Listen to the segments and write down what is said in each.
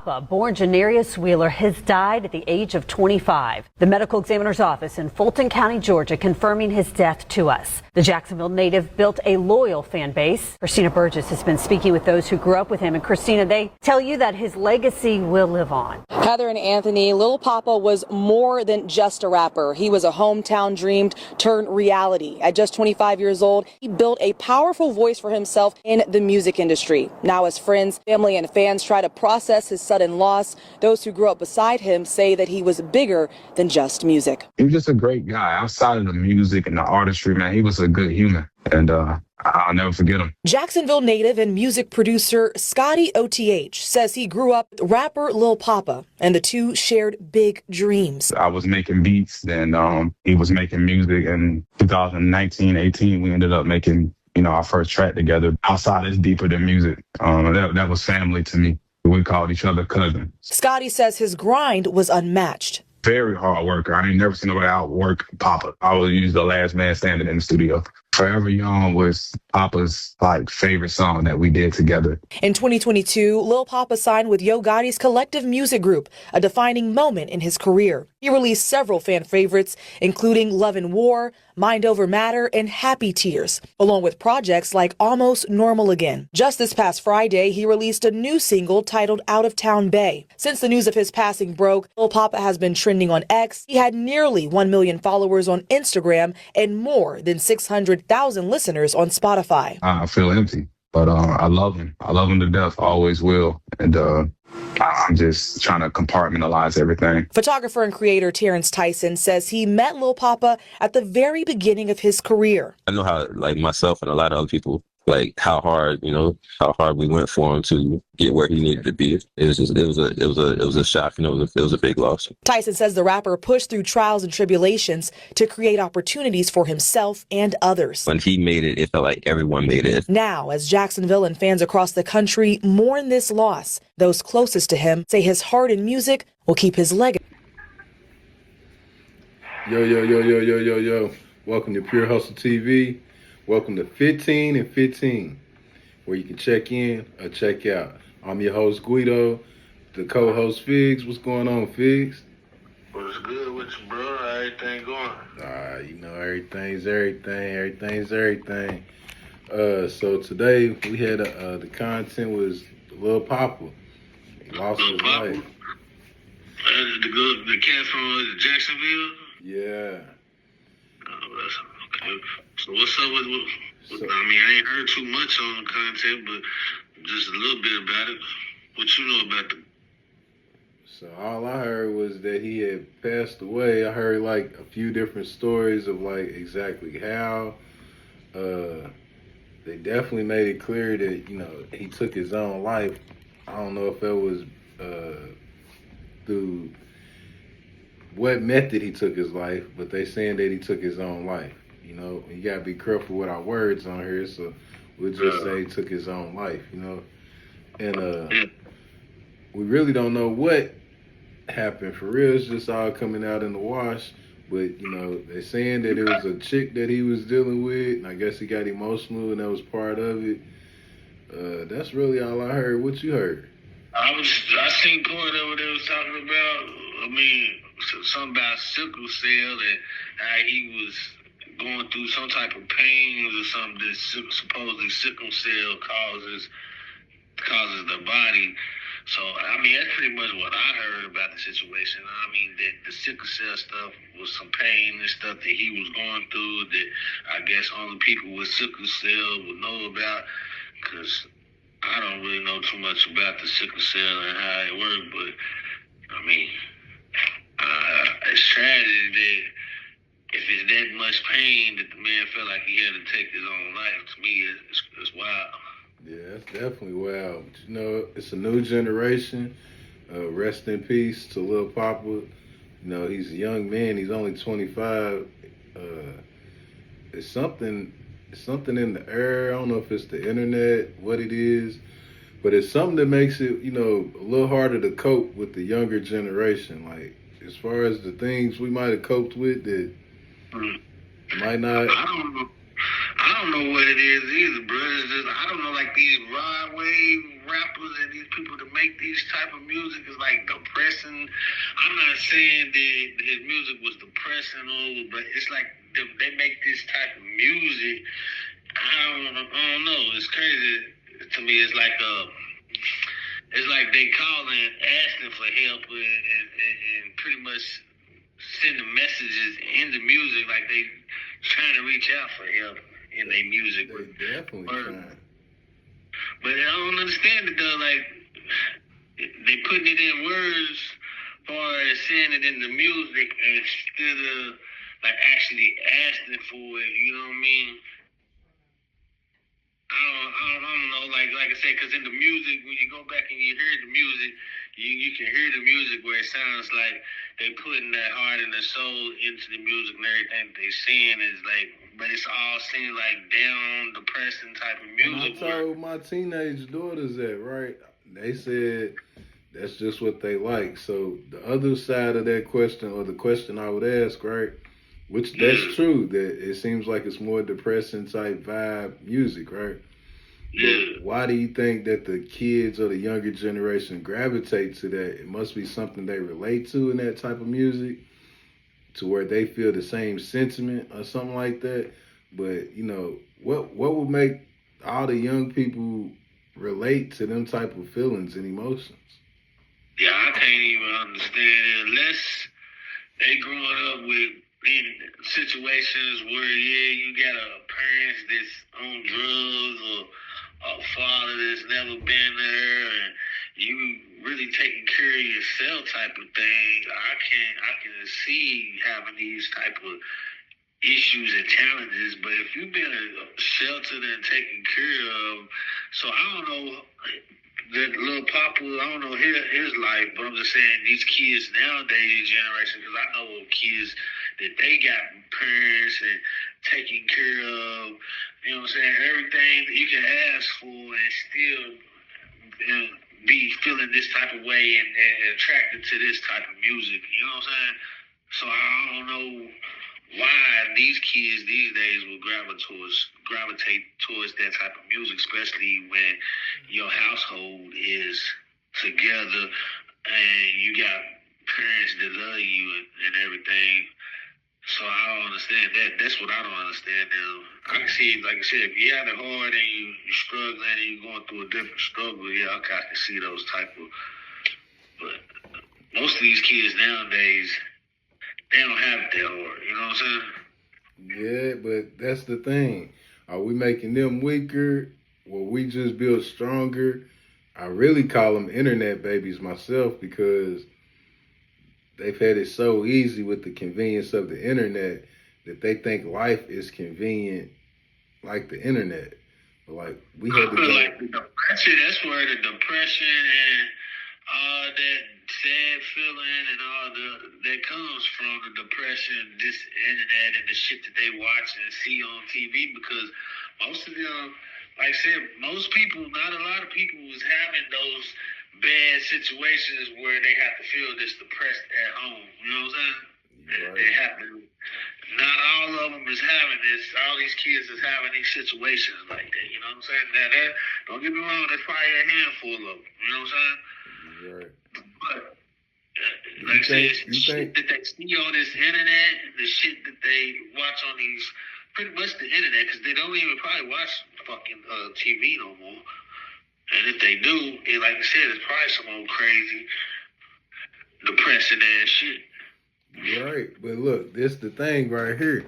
Poppa, born Janarius Wheeler, has died at the age of 25. The medical examiner's office in Fulton County, Georgia, confirming his death to us. The Jacksonville native built a loyal fan base. Christina Burgess has been speaking with those who grew up with him. And Christina, they tell you that his legacy will live on. Heather and Anthony, Lil Poppa was more than just a rapper. He was a hometown dream turned reality. At just 25 years old, he built a powerful voice for himself in the music industry. Now, as friends, family, and fans try to process his sudden loss, those who grew up beside him say that he was bigger than just music. He was just a great guy. Outside of the music and the artistry, man, he was a good human. And I'll never forget him. Jacksonville native and music producer Scotty OTH says he grew up with rapper Lil Poppa, and the two shared big dreams. I was making beats, and he was making music. In 2019, 18, we ended up making, our first track together. Outside is deeper than music. That was family to me. We called each other cousins. Scotty says his grind was unmatched. Very hard worker. I ain't never seen nobody outwork Poppa. I was usually the last man standing in the studio. Forever Young was Poppa's favorite song that we did together. In 2022, Lil Poppa signed with Yo Gotti's Collective Music Group, a defining moment in his career. He released several fan favorites, including Love and War, Mind Over Matter, and Happy Tears, along with projects like Almost Normal Again. Just this past Friday, he released a new single titled Out of Town Bay. Since the news of his passing broke, Lil Poppa has been trending on X. He had nearly 1 million followers on Instagram and more than 600,000 listeners on Spotify. I feel empty, but I love him. I love him to death. I always will. And I'm just trying to compartmentalize everything. Photographer and creator Terrence Tyson says he met Lil Poppa at the very beginning of his career. I know how, myself and a lot of other people, how hard we went for him to get where he needed to be. It was a shock. It was a big loss. Tyson says the rapper pushed through trials and tribulations to create opportunities for himself and others. When he made it, it felt like everyone made it. Now, as Jacksonville and fans across the country mourn this loss, those closest to him say his heart and music will keep his legacy. Yo. Welcome to Pure Hustle TV. Welcome to 15 and 15, where you can check in or check out. I'm your host, Guido, the co-host, Figs. What's going on, Figs? What's good with you, bro? How everything going? Everything's everything. So today we had the content was Lil Poppa. He lost his life. The cat from Jacksonville? Yeah. Oh, that's okay. So what's up with I ain't heard too much on the content, but just a little bit about it. What you know about the... So all I heard was that he had passed away. I heard a few different stories of exactly how. They definitely made it clear that, he took his own life. I don't know if it was through what method he took his life, but they saying that he took his own life. You gotta be careful with our words on here, so we'll just say he took his own life, And we really don't know what happened for real. It's just all coming out in the wash. But, they're saying that it was a chick that he was dealing with, and I guess he got emotional, and that was part of it. That's really all I heard. What you heard? I seen part of what they was talking about. Something about sickle cell and how he was going through some type of pains or something that supposedly sickle cell causes the body. So, that's pretty much what I heard about the situation. That the sickle cell stuff was some pain and stuff that he was going through that I guess only people with sickle cell would know about, because I don't really know too much about the sickle cell and how it works, but, it's tragic that if it's that much pain that the man felt like he had to take his own life, to me, it's wild. Yeah, it's definitely wild. But, it's a new generation. Rest in peace to Lil Poppa. He's a young man. He's only 25. It's something in the air. I don't know if it's the internet, what it is, but it's something that makes it, a little harder to cope with the younger generation. As far as the things we might have coped with that might not. I don't know what it is either, bro. It's just, I don't know, like these ride wave rappers and these people that make these type of music is like depressing. I'm not saying that his music was depressing but it's like they make this type of music. I don't know. It's crazy to me. It's like they calling, asking for help, and pretty much sending messages in the music, like they trying to reach out for help in their music. They definitely trying. But I don't understand it though. Like they putting it in words, as far as saying it in the music instead of like actually asking for it. You know what I mean? I don't know, like I said, because in the music, when you go back and you hear the music, you can hear the music where it sounds like they putting that heart and the soul into the music and everything they saying is like, but it's all seems like down, depressing type of music. And I told my teenage daughters that, right? They said that's just what they like. So the other side of that question, or the question I would ask, right? Which that's true, that it seems like it's more depressing type vibe music, right? Yeah. But why do you think that the kids or the younger generation gravitate to that? It must be something they relate to in that type of music, to where they feel the same sentiment or something like that. But you know, what would make all the young people relate to them type of feelings and emotions? Yeah, I can't even understand it unless they growing up with in situations where you got a parents that's on drugs or a father that's never been there and you really taking care of yourself type of thing. I can see having these type of issues and challenges, but if you've been sheltered and taken care of, so I don't know that Lil Poppa, I don't know his life, but I'm just saying these kids nowadays generation, because I know of kids that they got parents and taking care of, you know what I'm saying, everything that you can ask for and still be feeling this type of way and attracted to this type of music, you know what I'm saying? So I don't know why these kids these days will gravitate towards that type of music, especially when your household is together and you got parents that love you and everything. So I don't understand that. That's what I don't understand now. I can see, like I said, if you have it hard and you're struggling and you're going through a different struggle, yeah, I can see those type of. But most of these kids nowadays, they don't have it that hard. You know what I'm saying? Yeah, but that's the thing. Are we making them weaker? Will we just build stronger? I really call them internet babies myself, because they've had it so easy with the convenience of the internet that they think life is convenient like the internet. But like we had to go. Like the depression, that's where the depression and all that sad feeling and all that comes from the depression, this internet and the shit that they watch and see on TV, because most of them, like I said, most people, not a lot of people was having those bad situations where they have to feel this depressed at home. You know what I'm saying? Right. They have to. Not all of them is having this. All these kids is having these situations like that. You know what I'm saying? Now, don't get me wrong. There's probably a handful of them. You know what I'm saying? Right. But like I said, shit that they see on this internet, the shit that they watch on these, pretty much the internet, because they don't even probably watch fucking TV no more. And if they do, like I said, it's probably some old crazy, depressing ass shit. Right. But look, this the thing right here.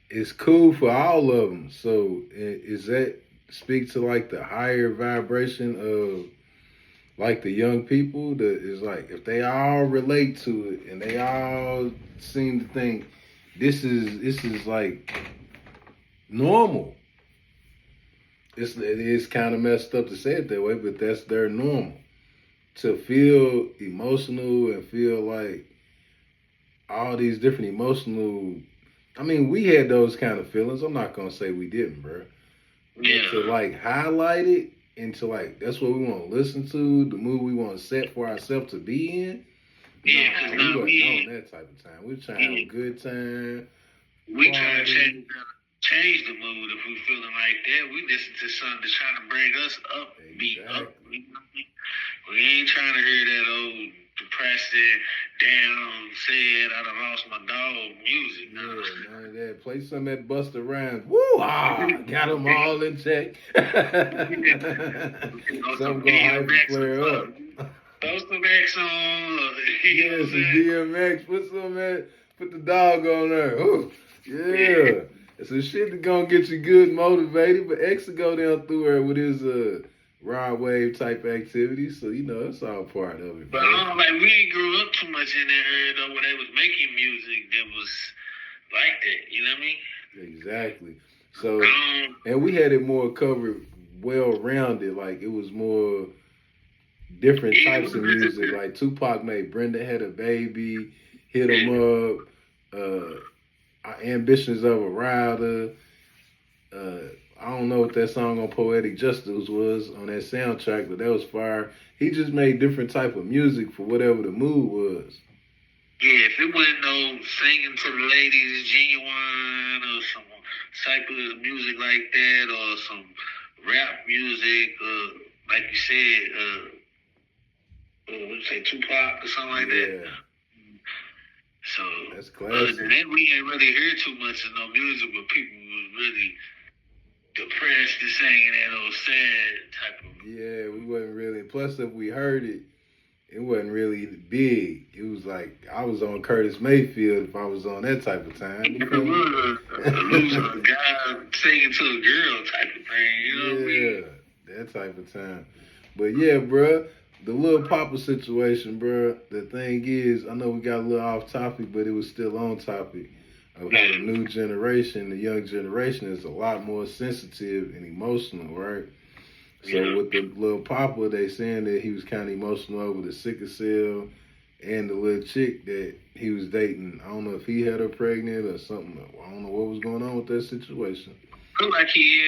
It's cool for all of them. So is that speak to like the higher vibration of like the young people that is like, if they all relate to it and they all seem to think this is like normal. It is kind of messed up to say it that way, but that's their normal. To feel emotional and feel like all these different emotional, I mean, we had those kind of feelings. I'm not gonna say we didn't, bro. Yeah. But to like highlight it and to like, that's what we want to listen to, the mood we want to set for ourselves to be in. Yeah, we wasn't on that type of time. We were trying to have a good time. We try to change the mood if we feeling like that. We listen to something that's trying to bring us up, beat up. We ain't trying to hear that old depressing, down, sad, I done lost my dog music. Yeah, none of that. Play some of that Busta Rhymes. Woo! Got them all in check. Something gonna hype flare up. Throw some X on. Yeah, some DMX. Put the dog on there. Ooh, yeah. It's some shit that gonna get you good motivated, but X will go down through her with his ride wave type activities, so it's all part of it. But we ain't grew up too much in that area though, where they was making music that was like that. You know what I mean? Exactly. So, and we had it more covered, well rounded. Like it was more different types of music. Like Tupac made Brenda Had a Baby, Hit 'Em Up, Ambitions of a Rider. I don't know what that song on Poetic Justice was on that soundtrack, but that was fire. He just made different type of music for whatever the mood was. Yeah, if it wasn't no singing to the ladies, genuine, or some type of music like that, or some rap music, like you said, what you say, Tupac or something like that. So that's classic. Other than that, we ain't really hear too much of no music where people was really depressed and singing that old sad type of. Yeah, we wasn't really. Plus, if we heard it, it wasn't really big. It was like I was on Curtis Mayfield if I was on that type of time. Losing a guy singing to a girl type of thing, you know what I mean? That type of time. But yeah, bruh, the Lil Poppa situation, bruh, the thing is, I know we got a little off topic, but it was still on topic of how the new generation, the young generation is a lot more sensitive and emotional, right? So with the Lil Poppa, they saying that he was kind of emotional over the sickle cell and the little chick that he was dating. I don't know if he had her pregnant or something. I don't know what was going on with that situation. Looked like he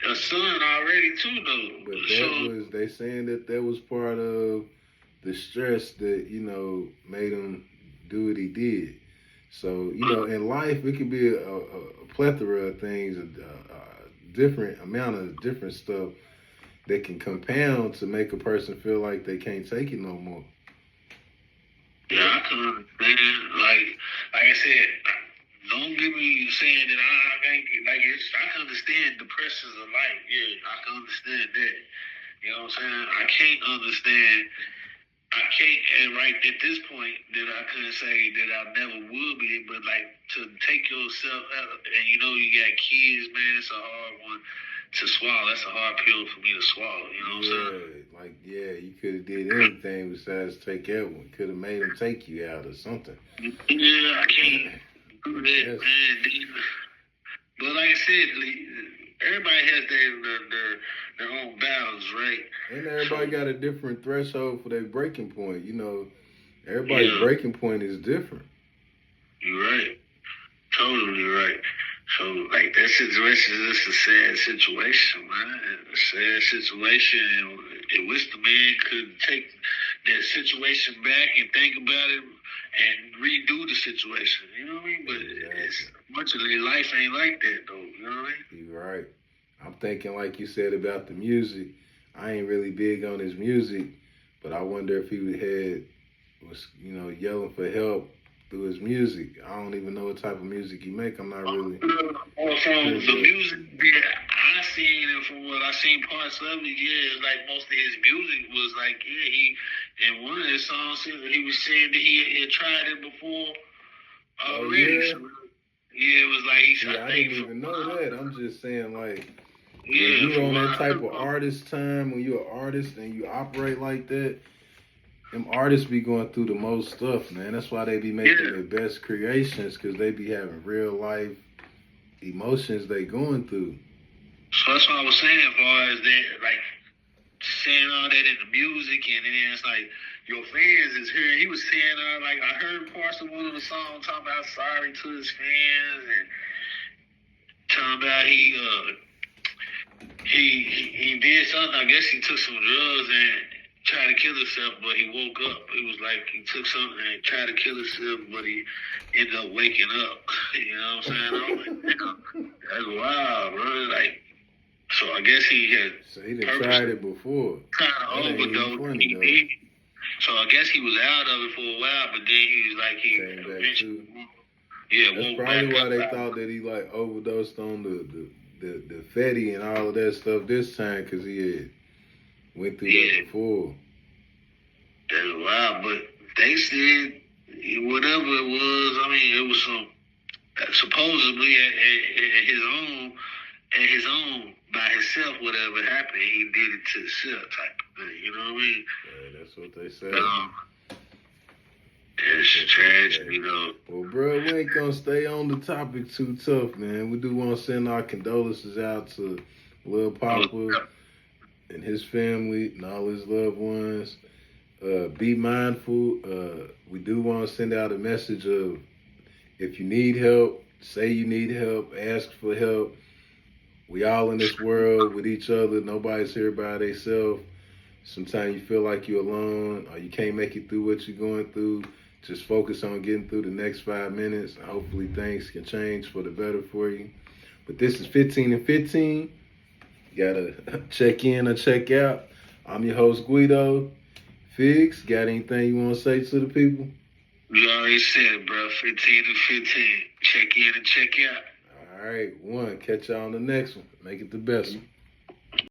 had a son already too, though. But they saying that was part of the stress that, made him do what he did. So, in life, it could be a plethora of things, a different amount of different stuff that can compound to make a person feel like they can't take it no more. Yeah, I can understand. Like I said, don't get me saying that I can understand depressions of life. Yeah, I can understand that. You know what I'm saying? I can't, and right at this point, that I couldn't say that I never would be, but to take yourself out, and you got kids, man, it's a hard one to swallow. That's a hard pill for me to swallow, you know what I'm saying? You could have did anything besides take that one. Could have made him take you out or something. Yeah, I can't do that, man. But like I said, everybody has their own battles, right? And everybody got a different threshold for their breaking point. Everybody's breaking point is different. You're right. Totally right. So, that situation is just a sad situation, man. A sad situation. And I wish the man could take that situation back and think about it and redo the situation. You know what I mean? But much of their life ain't like that, though. You know what I mean? You're right. I'm thinking, like you said about the music, I ain't really big on his music, but I wonder if he was yelling for help through his music. I don't even know what type of music he make. I'm not really. From the music that I seen and from what I seen parts of it, it's like most of his music was he in one of his songs he was saying that he had tried it before already. Yeah. So, it was like he I didn't even know that. I'm just saying when you're on that type of artist time, when you're an artist and you operate like that, them artists be going through the most stuff, man. That's why they be making their best creations, because they be having real life emotions they going through. So that's what I was saying, as far as that, saying all that in the music, and then it's your fans is hearing. He was saying, I heard parts of one of the songs talking about sorry to his fans, and talking about he did something. I guess he took some drugs, and tried to kill himself, but he woke up. It was like he took something and tried to kill himself, but he ended up waking up. You know what I'm saying? I was like, damn, that's wild, bro. Like, so I guess he had So he done tried it before. kind of overdosed. He did. So I guess he was out of it for a while, but then he was like, he Came back eventually, too. yeah, That's woke probably back why up. they thought that he like overdosed on the Fetty and all of that stuff this time, because he had went through that before. That's wild, but they said whatever it was. I mean, it was some supposedly at his own by himself. Whatever happened, he did it to himself, type of thing. You know what I mean? Yeah, that's what they said. It's tragic, you know. Well, bro, we ain't gonna stay on the topic too tough, man. We do want to send our condolences out to Lil Poppa and his family and all his loved ones. Be mindful. We do want to send out a message of, if you need help, say you need help, ask for help. We all in this world with each other. Nobody's here by themselves. Sometimes you feel like you're alone or you can't make it through what you're going through. Just focus on getting through the next 5 minutes. And hopefully things can change for the better for you. But this is 15 and 15. You gotta check in or check out. I'm your host, Guido. Figs, got anything you want to say to the people? You already said it, bro. 15 to 15. Check in and check out. All right, one. Catch y'all on the next one. Make it the best one.